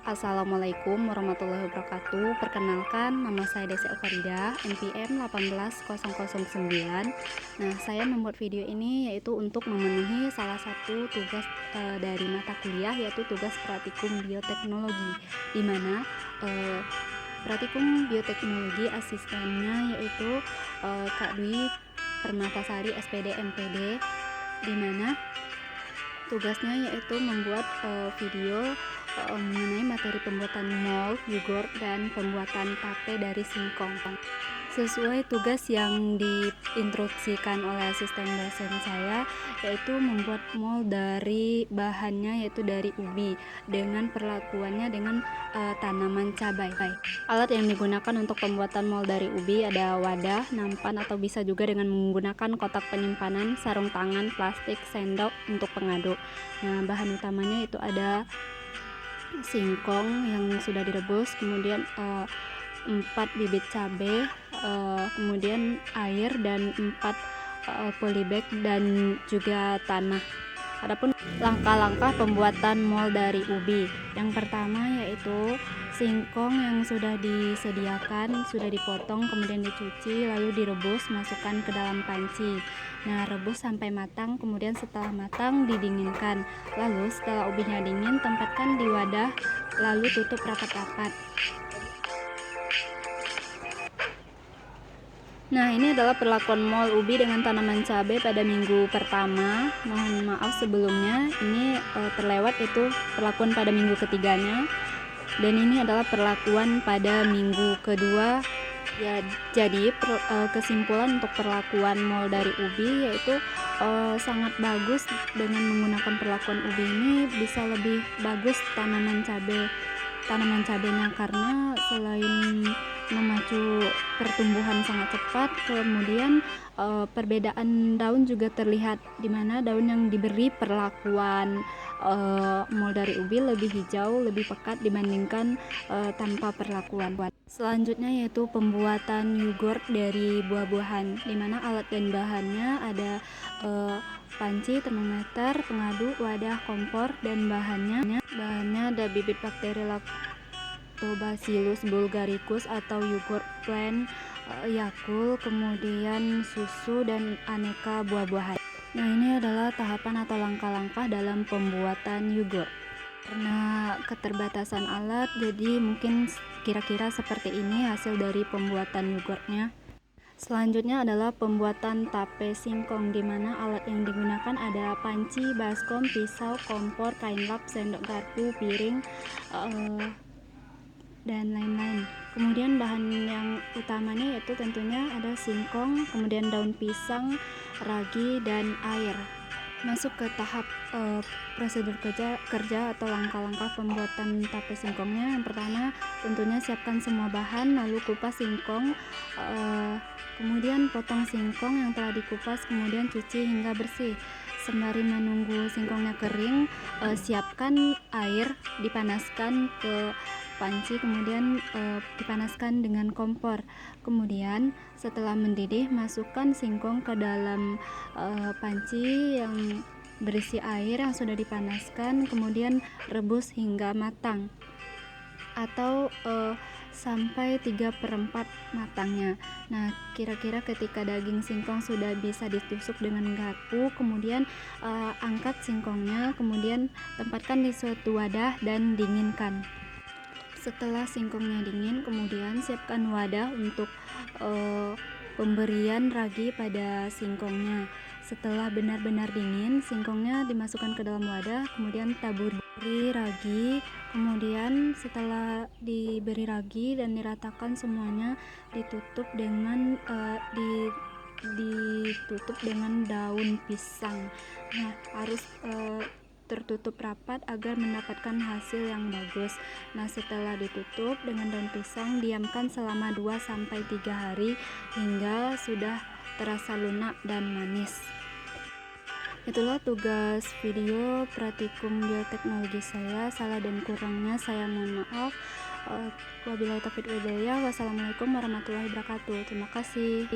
Assalamualaikum warahmatullahi wabarakatuh. Perkenalkan, nama saya Desi Alfarida, NPM 18009. Nah, saya membuat video ini yaitu untuk memenuhi salah satu tugas dari mata kuliah, yaitu tugas praktikum bioteknologi, di mana praktikum bioteknologi asistennya yaitu Kak Dwi Permatasari SPD MPD, di mana tugasnya yaitu membuat video mengenai materi pembuatan mold, yogurt, dan pembuatan tape dari singkong. Sesuai tugas yang diinstruksikan oleh asisten dosen saya, yaitu membuat mold dari bahannya yaitu dari ubi, dengan perlakuannya dengan tanaman cabai. Alat yang digunakan untuk pembuatan mold dari ubi ada wadah, nampan, atau bisa juga dengan menggunakan kotak penyimpanan, sarung tangan, plastik, sendok untuk pengaduk. Nah, bahan utamanya itu ada singkong yang sudah direbus, kemudian 4 bibit cabai, kemudian air, dan 4 polybag, dan juga tanah. Adapun langkah-langkah pembuatan mold dari ubi, yang pertama yaitu singkong yang sudah disediakan, sudah dipotong, kemudian dicuci, lalu direbus, masukkan ke dalam panci. Nah, rebus sampai matang, kemudian setelah matang didinginkan. Lalu setelah ubinya dingin, tempatkan di wadah, lalu tutup rapat-rapat. Nah, ini adalah perlakuan mold ubi dengan tanaman cabai pada minggu pertama. Mohon maaf sebelumnya, ini terlewat, itu perlakuan pada minggu ketiganya. Dan ini adalah perlakuan pada minggu kedua. Ya, jadi kesimpulan untuk perlakuan mold dari ubi yaitu sangat bagus. Dengan menggunakan perlakuan ubi ini bisa lebih bagus tanaman cabenya, karena selain memacu pertumbuhan sangat cepat, kemudian perbedaan daun juga terlihat, di mana daun yang diberi perlakuan mold dari ubi lebih hijau, lebih pekat dibandingkan tanpa perlakuan. Selanjutnya yaitu pembuatan yogurt dari buah-buahan, di mana alat dan bahannya ada panci, termometer, pengaduk, wadah, kompor, dan bahannya ada bibit bakteri Lactobacillus bulgaricus atau yogurt plant, Yakult, kemudian susu, dan aneka buah-buahan. Nah, ini adalah tahapan atau langkah-langkah dalam pembuatan yogurt. Karena keterbatasan alat, jadi mungkin kira-kira seperti ini hasil dari pembuatan yogurtnya. Selanjutnya adalah pembuatan tape singkong, di mana alat yang digunakan ada panci, baskom, pisau, kompor, kain lap, sendok garpu, piring, dan lain-lain. Kemudian bahan yang utamanya yaitu tentunya ada singkong, kemudian daun pisang, ragi, dan air. Masuk ke tahap prosedur kerja atau langkah-langkah pembuatan tape singkongnya. Yang pertama, tentunya siapkan semua bahan, lalu kupas singkong, kemudian potong singkong yang telah dikupas, kemudian cuci hingga bersih. Sembari menunggu singkongnya kering, siapkan air, dipanaskan ke panci, kemudian dipanaskan dengan kompor. Kemudian setelah mendidih, masukkan singkong ke dalam panci yang berisi air yang sudah dipanaskan, kemudian rebus hingga matang atau sampai 3/4 matangnya. Nah, kira-kira ketika daging singkong sudah bisa ditusuk dengan garpu, kemudian angkat singkongnya, kemudian tempatkan di suatu wadah dan dinginkan. Setelah singkongnya dingin, kemudian siapkan wadah untuk pemberian ragi pada singkongnya. Setelah benar-benar dingin, singkongnya dimasukkan ke dalam wadah, kemudian taburi ragi. Kemudian setelah diberi ragi dan diratakan semuanya, ditutup dengan daun pisang. Nah, harus tertutup rapat agar mendapatkan hasil yang bagus. Nah, setelah ditutup dengan daun pisang, diamkan selama 2-3 hari hingga sudah terasa lunak dan manis. Itulah tugas video praktikum bioteknologi saya. Salah dan kurangnya saya mohon maaf. Wabillahi taufiq wal hidayah. Wassalamualaikum warahmatullahi wabarakatuh. Terima kasih.